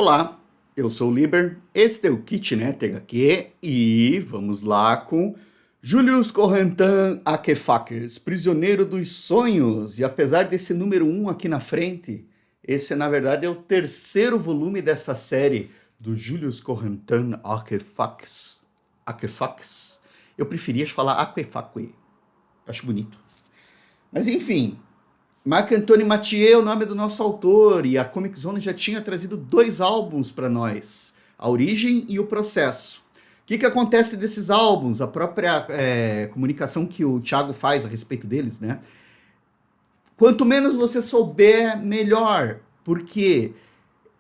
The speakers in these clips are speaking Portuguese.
Olá, eu sou o Liber, este é o Kitnet HQ e vamos lá com Julius Corentin Akefakis, Prisioneiro dos Sonhos. E apesar desse número 1 aqui na frente, esse na verdade é o terceiro volume dessa série do Julius Corentin Akefakis. Eu preferia falar Akefakis, acho bonito. Mas enfim, Marc-Antoine Mathieu é o nome do nosso autor, e a Comic Zone já tinha trazido 2 álbuns para nós, A Origem e O Processo. O que acontece desses álbuns? A própria comunicação que o Thiago faz a respeito deles, né? Quanto menos você souber, melhor, porque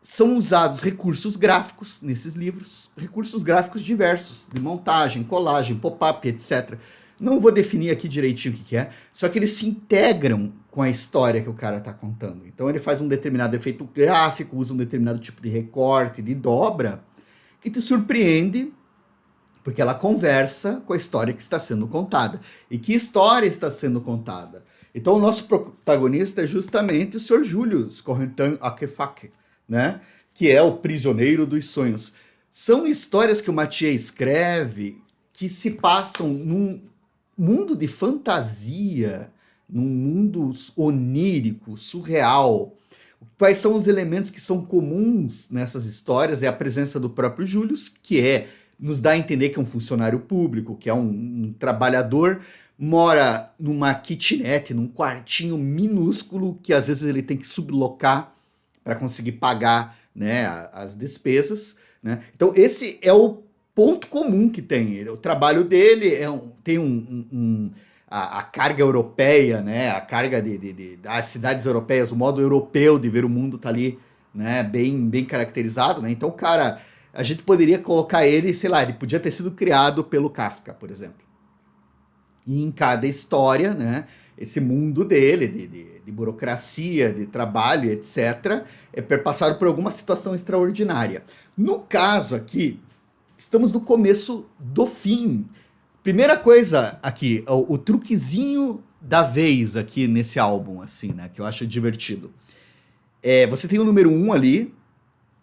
são usados recursos gráficos nesses livros, recursos gráficos diversos, de montagem, colagem, pop-up, etc. Não vou definir aqui direitinho o que é, só que eles se integram com a história que o cara está contando. Então ele faz um determinado efeito gráfico, usa um determinado tipo de recorte, de dobra, que te surpreende, porque ela conversa com a história que está sendo contada. E que história está sendo contada? Então o nosso protagonista é justamente o Sr. Julius Corentin Akefakis, né? Que é o Prisioneiro dos Sonhos. São histórias que o Mathieu escreve que se passam num mundo de fantasia, num mundo onírico, surreal. Quais são os elementos que são comuns nessas histórias? É a presença do próprio Julius, que nos dá a entender que é um funcionário público, que é um trabalhador, mora numa kitnet, num quartinho minúsculo, que às vezes ele tem que sublocar para conseguir pagar, né, as despesas, né? Então esse é o ponto comum que tem. O trabalho dele tem a carga europeia, né? A carga das cidades europeias, o modo europeu de ver o mundo tá ali, né? Bem caracterizado, né? Então, cara, a gente poderia colocar ele, sei lá, ele podia ter sido criado pelo Kafka, por exemplo. E em cada história, né? Esse mundo dele, de burocracia, de trabalho, etc., é perpassado por alguma situação extraordinária. No caso aqui, estamos no começo do fim. Primeira coisa aqui, o truquezinho da vez aqui nesse álbum, assim, né? Que eu acho divertido. Você tem o número 1 ali,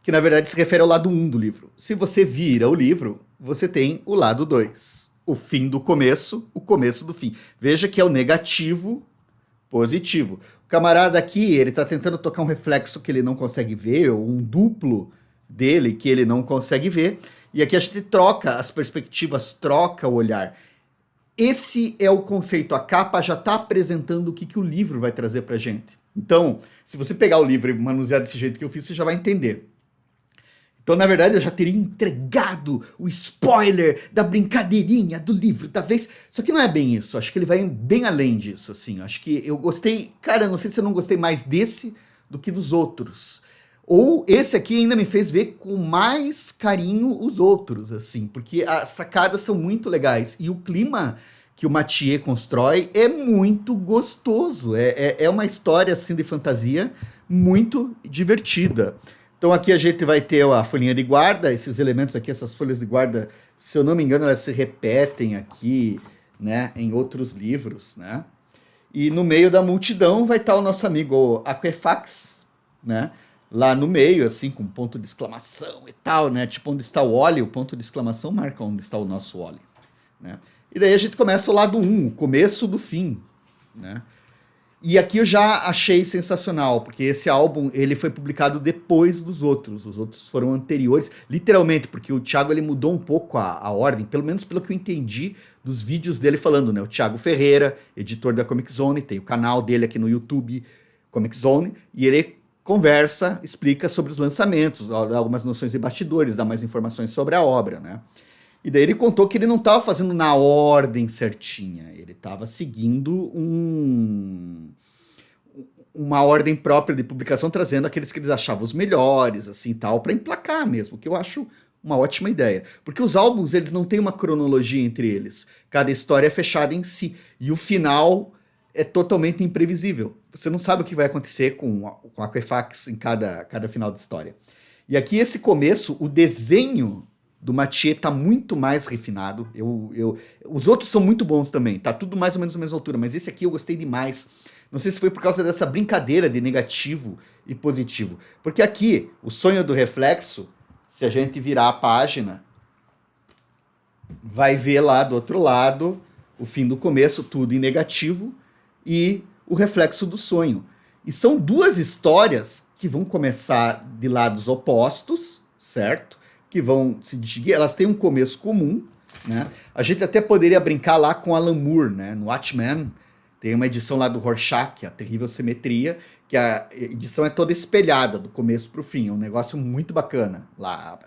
que na verdade se refere ao lado 1 do livro. Se você vira o livro, você tem o lado 2. O fim do começo, o começo do fim. Veja que é o negativo positivo. O camarada aqui, ele tá tentando tocar um reflexo que ele não consegue ver, ou um duplo dele que ele não consegue ver. E aqui a gente troca as perspectivas, troca o olhar. Esse é o conceito. A capa já está apresentando o que o livro vai trazer pra gente. Então, se você pegar o livro e manusear desse jeito que eu fiz, você já vai entender. Então, na verdade, eu já teria entregado o spoiler da brincadeirinha do livro da vez. Só que não é bem isso. Acho que ele vai bem além disso, assim. Acho que eu gostei... Cara, não sei se eu não gostei mais desse do que dos outros. Ou esse aqui ainda me fez ver com mais carinho os outros, assim. Porque as sacadas são muito legais. E o clima que o Mathieu constrói é muito gostoso. É uma história, assim, de fantasia muito divertida. Então aqui a gente vai ter a folhinha de guarda, esses elementos aqui, essas folhas de guarda, se eu não me engano, elas se repetem aqui, né, em outros livros, né? E no meio da multidão vai estar o nosso amigo Akefakis, né? Lá no meio, assim, com ponto de exclamação e tal, né? Tipo, onde está o Wally, o ponto de exclamação marca onde está o nosso Wally, né? E daí a gente começa o lado 1, o começo do fim, né? E aqui eu já achei sensacional, porque esse álbum ele foi publicado depois dos outros. Os outros foram anteriores, literalmente, porque o Thiago ele mudou um pouco a ordem, pelo menos pelo que eu entendi dos vídeos dele falando, né? O Thiago Ferreira, editor da Comic Zone, tem o canal dele aqui no YouTube, Comic Zone, e ele conversa, explica sobre os lançamentos, dá algumas noções de bastidores, dá mais informações sobre a obra, né? E daí ele contou que ele não estava fazendo na ordem certinha, ele estava seguindo uma ordem própria de publicação, trazendo aqueles que eles achavam os melhores, assim, tal, para emplacar mesmo, que eu acho uma ótima ideia. Porque os álbuns, eles não têm uma cronologia entre eles. Cada história é fechada em si, e o final é totalmente imprevisível. Você não sabe o que vai acontecer com a Akefakis em cada final de história. E aqui esse começo, o desenho do Mathieu tá muito mais refinado. Os outros são muito bons também, tá tudo mais ou menos na mesma altura, mas esse aqui eu gostei demais Não sei se foi por causa dessa brincadeira de negativo e positivo. Porque aqui, o sonho do reflexo, se a gente virar a página, vai ver lá do outro lado o fim do começo, tudo em negativo, e o reflexo do sonho. E são duas histórias que vão começar de lados opostos, certo? Que vão se distinguir, elas têm um começo comum, né? A gente até poderia brincar lá com Alan Moore, né? No Watchmen, tem uma edição lá do Rorschach, A Terrível Simetria, que a edição é toda espelhada, do começo para o fim. É um negócio muito bacana lá.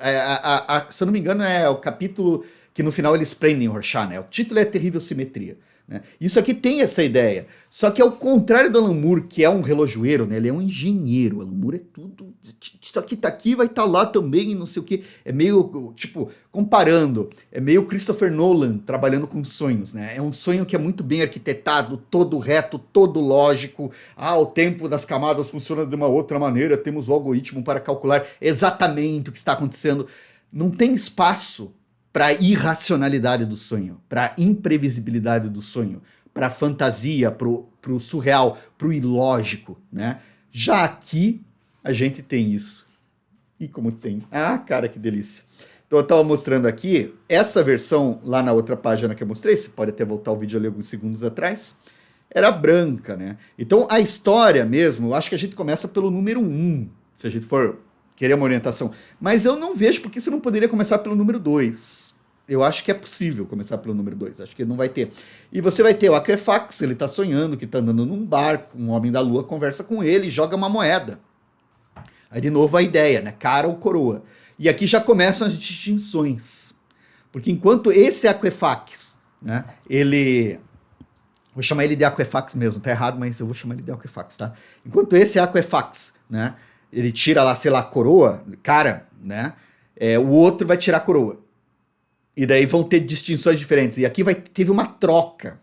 Se eu não me engano, é o capítulo que no final eles prendem o Rorschach, né? O título é Terrível Simetria. Né? Isso aqui tem essa ideia. Só que ao contrário do Alan Moore, que é um relojoeiro, né? Ele é um engenheiro. O Alan Moore é tudo. Isso aqui tá aqui, vai estar lá também, não sei o quê. É meio, tipo, comparando, é meio Christopher Nolan trabalhando com sonhos, né? É um sonho que é muito bem arquitetado, todo reto, todo lógico. O tempo das camadas funciona de uma outra maneira, temos o algoritmo para calcular exatamente o que está acontecendo. Não tem espaço para a irracionalidade do sonho, para a imprevisibilidade do sonho, para a fantasia, para o surreal, para o ilógico, né? Já aqui, a gente tem isso. E como tem? Cara, que delícia. Então eu estava mostrando aqui, essa versão lá na outra página que eu mostrei, você pode até voltar o vídeo ali alguns segundos atrás, era branca, né? Então a história mesmo, eu acho que a gente começa pelo número 1, se a gente for querer uma orientação. Mas eu não vejo porque você não poderia começar pelo número 2. Eu acho que é possível começar pelo número 2. Acho que não vai ter. E você vai ter o Aquifax, ele tá sonhando que tá andando num barco, um homem da lua conversa com ele e joga uma moeda. Aí de novo a ideia, né? Cara ou coroa. E aqui já começam as distinções. Porque enquanto esse Aquifax, né? Ele... Vou chamar ele de Aquifax mesmo, tá errado, mas eu vou chamar ele de Aquifax, tá? Enquanto esse Aquifax, né? Ele tira lá, sei lá, a coroa, cara, né? O outro vai tirar a coroa. E daí vão ter distinções diferentes. E aqui teve uma troca.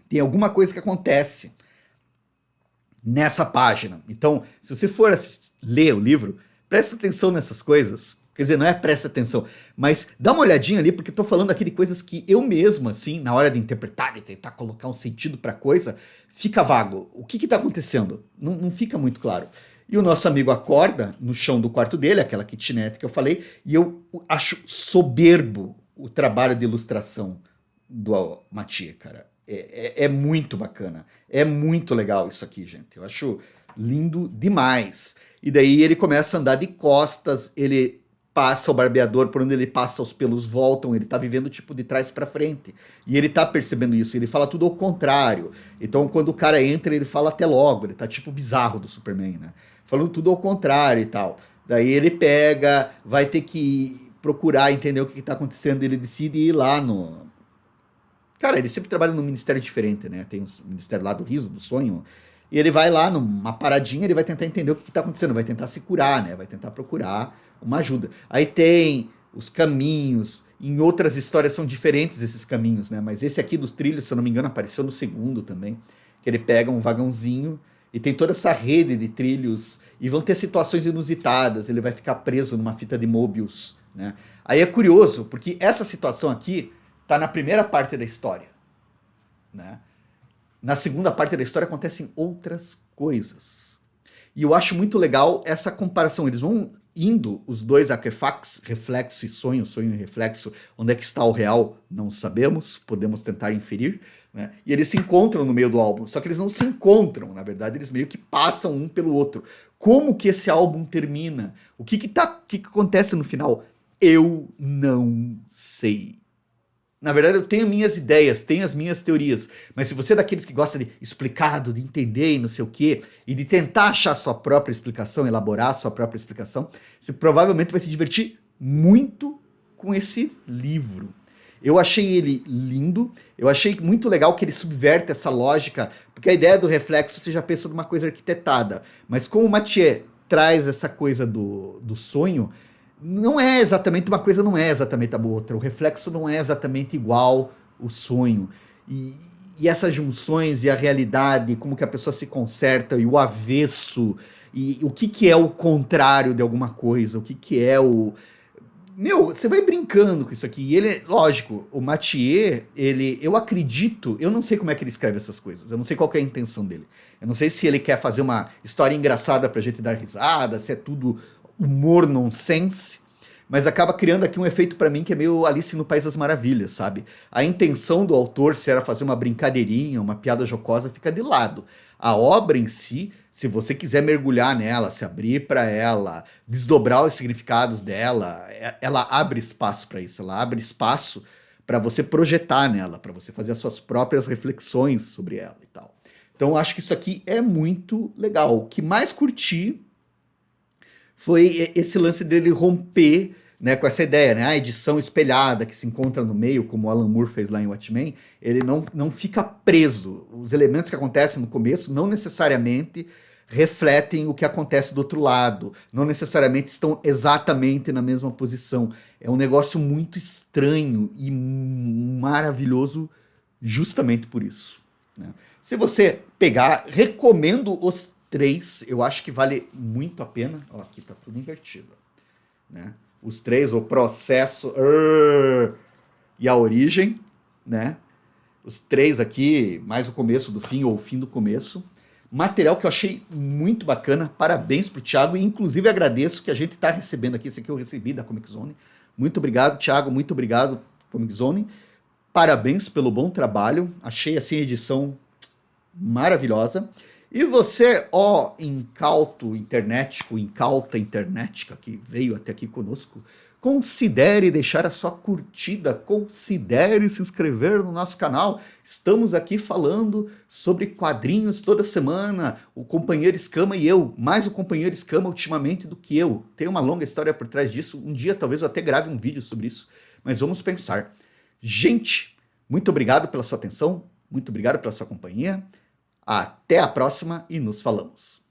Tem alguma coisa que acontece nessa página. Então, se você for ler o livro, presta atenção nessas coisas. Quer dizer, não é presta atenção, mas dá uma olhadinha ali, porque eu tô falando aqui de coisas que eu mesmo, assim, na hora de interpretar e tentar colocar um sentido pra coisa, fica vago. O que tá acontecendo? Não fica muito claro. E o nosso amigo acorda no chão do quarto dele, aquela kitnet que eu falei, e eu acho soberbo o trabalho de ilustração do Mathieu, cara. É muito bacana. É muito legal isso aqui, gente. Eu acho lindo demais. E daí ele começa a andar de costas, ele passa o barbeador, por onde ele passa os pelos voltam, ele tá vivendo tipo de trás para frente. E ele tá percebendo isso, ele fala tudo ao contrário. Então quando o cara entra, ele fala até logo, ele tá tipo bizarro do Superman, né? Falando tudo ao contrário e tal. Daí ele pega, vai ter que procurar entender o que tá acontecendo, ele decide ir lá no... Cara, ele sempre trabalha num ministério diferente, né? Tem o ministério lá do riso, do sonho, e ele vai lá numa paradinha, ele vai tentar entender o que tá acontecendo, vai tentar se curar, né? Vai tentar procurar uma ajuda. Aí tem os caminhos, em outras histórias são diferentes esses caminhos, né? Mas esse aqui dos trilhos, se eu não me engano, apareceu no segundo também, que ele pega um vagãozinho e tem toda essa rede de trilhos e vão ter situações inusitadas, ele vai ficar preso numa fita de Mobius, né? Aí é curioso, porque essa situação aqui tá na primeira parte da história, né? Na segunda parte da história acontecem outras coisas. E eu acho muito legal essa comparação. Eles vão indo, os dois Aquifax, reflexo e sonho, sonho e reflexo. Onde é que está o real? Não sabemos, podemos tentar inferir, né? E eles se encontram no meio do álbum, só que eles não se encontram, na verdade, eles meio que passam um pelo outro. Como que esse álbum termina? O que acontece no final? Eu não sei. Na verdade, eu tenho minhas ideias, tenho as minhas teorias, mas se você é daqueles que gosta de explicado, de entender e não sei o quê, e de tentar achar a sua própria explicação, elaborar a sua própria explicação, você provavelmente vai se divertir muito com esse livro. Eu achei ele lindo, eu achei muito legal que ele subverte essa lógica, porque a ideia do reflexo você já pensa numa coisa arquitetada, mas como o Mathieu traz essa coisa do sonho, não é exatamente uma coisa, não é exatamente a outra. O reflexo não é exatamente igual o sonho. E essas junções e a realidade, como que a pessoa se conserta, e o avesso, e o que é o contrário de alguma coisa, o que é o... Meu, você vai brincando com isso aqui. E ele, lógico, o Mathieu, eu acredito, eu não sei como é que ele escreve essas coisas. Eu não sei qual que é a intenção dele. Eu não sei se ele quer fazer uma história engraçada pra gente dar risada, se é tudo humor nonsense. Mas acaba criando aqui um efeito pra mim que é meio Alice no País das Maravilhas, sabe? A intenção do autor, se era fazer uma brincadeirinha, uma piada jocosa, fica de lado. A obra em si, se você quiser mergulhar nela, se abrir para ela, desdobrar os significados dela, ela abre espaço para isso, ela abre espaço para você projetar nela, para você fazer as suas próprias reflexões sobre ela e tal. Então eu acho que isso aqui é muito legal. O que mais curti foi esse lance dele romper, né, com essa ideia, né, a edição espelhada que se encontra no meio, como o Alan Moore fez lá em Watchmen, ele não fica preso. Os elementos que acontecem no começo não necessariamente refletem o que acontece do outro lado, não necessariamente estão exatamente na mesma posição. É um negócio muito estranho e maravilhoso justamente por isso, né? Se você pegar, recomendo os três, eu acho que vale muito a pena. Ó, aqui tá tudo invertido, né? Os três, o processo e a origem, né? Os três aqui, mais o começo do fim ou o fim do começo. Material que eu achei muito bacana. Parabéns pro Thiago e inclusive agradeço que a gente tá recebendo aqui. Esse aqui eu recebi da Comic Zone. Muito obrigado, Thiago. Muito obrigado, Comic Zone. Parabéns pelo bom trabalho. Achei assim a edição maravilhosa. E você, ó incauto internético, incauta internética que veio até aqui conosco, considere deixar a sua curtida, considere se inscrever no nosso canal. Estamos aqui falando sobre quadrinhos toda semana, o companheiro Escama e eu, mais o companheiro Escama ultimamente do que eu. Tem uma longa história por trás disso, um dia talvez eu até grave um vídeo sobre isso, mas vamos pensar. Gente, muito obrigado pela sua atenção, muito obrigado pela sua companhia. Até a próxima e nos falamos.